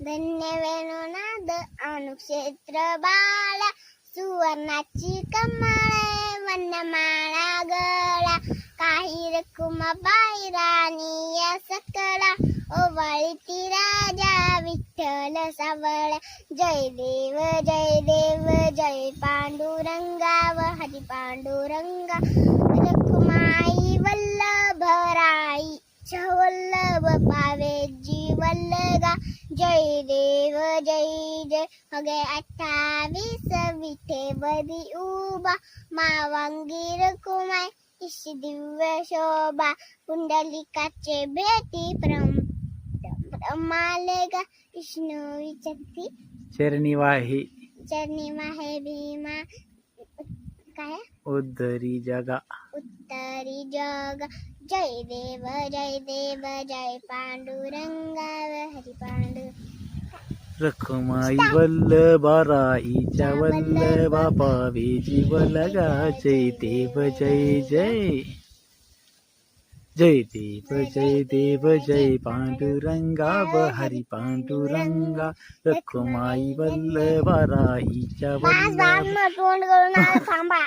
धन्य वेणुनाद अनुक्षेत्र बाळा सुवर्णाची कमळे वनमाळा गळा काही रखुमाबाई राणी या सकळा ओवाळती राजा विठ्ठल सावळा जय देव जय पांडुरंगा व हरी पांडुरंगा रखुमाई वल्लभराई वल्लभ पावे जीवल्लगा जय देव जय हगे 28 विठेवरी उभा मावांगी रखुमाई इशी दिव्य शोभा पुंडलिकाचे भेटी मालेगा विष्णू विचती चरणी वाहे भीमा काय उद्धरी जगा उत्तरी जग जय देव जय पांडुरंगा हरी पांडु रखुमाई वल्लभा राईच्या वल्लभा पावे जीवलगा जय देव जय पांडुरंगा व हरी पांडुरंगा रखुमाई वल्लभा राईच्या वल्लभा तोंड करून थांबा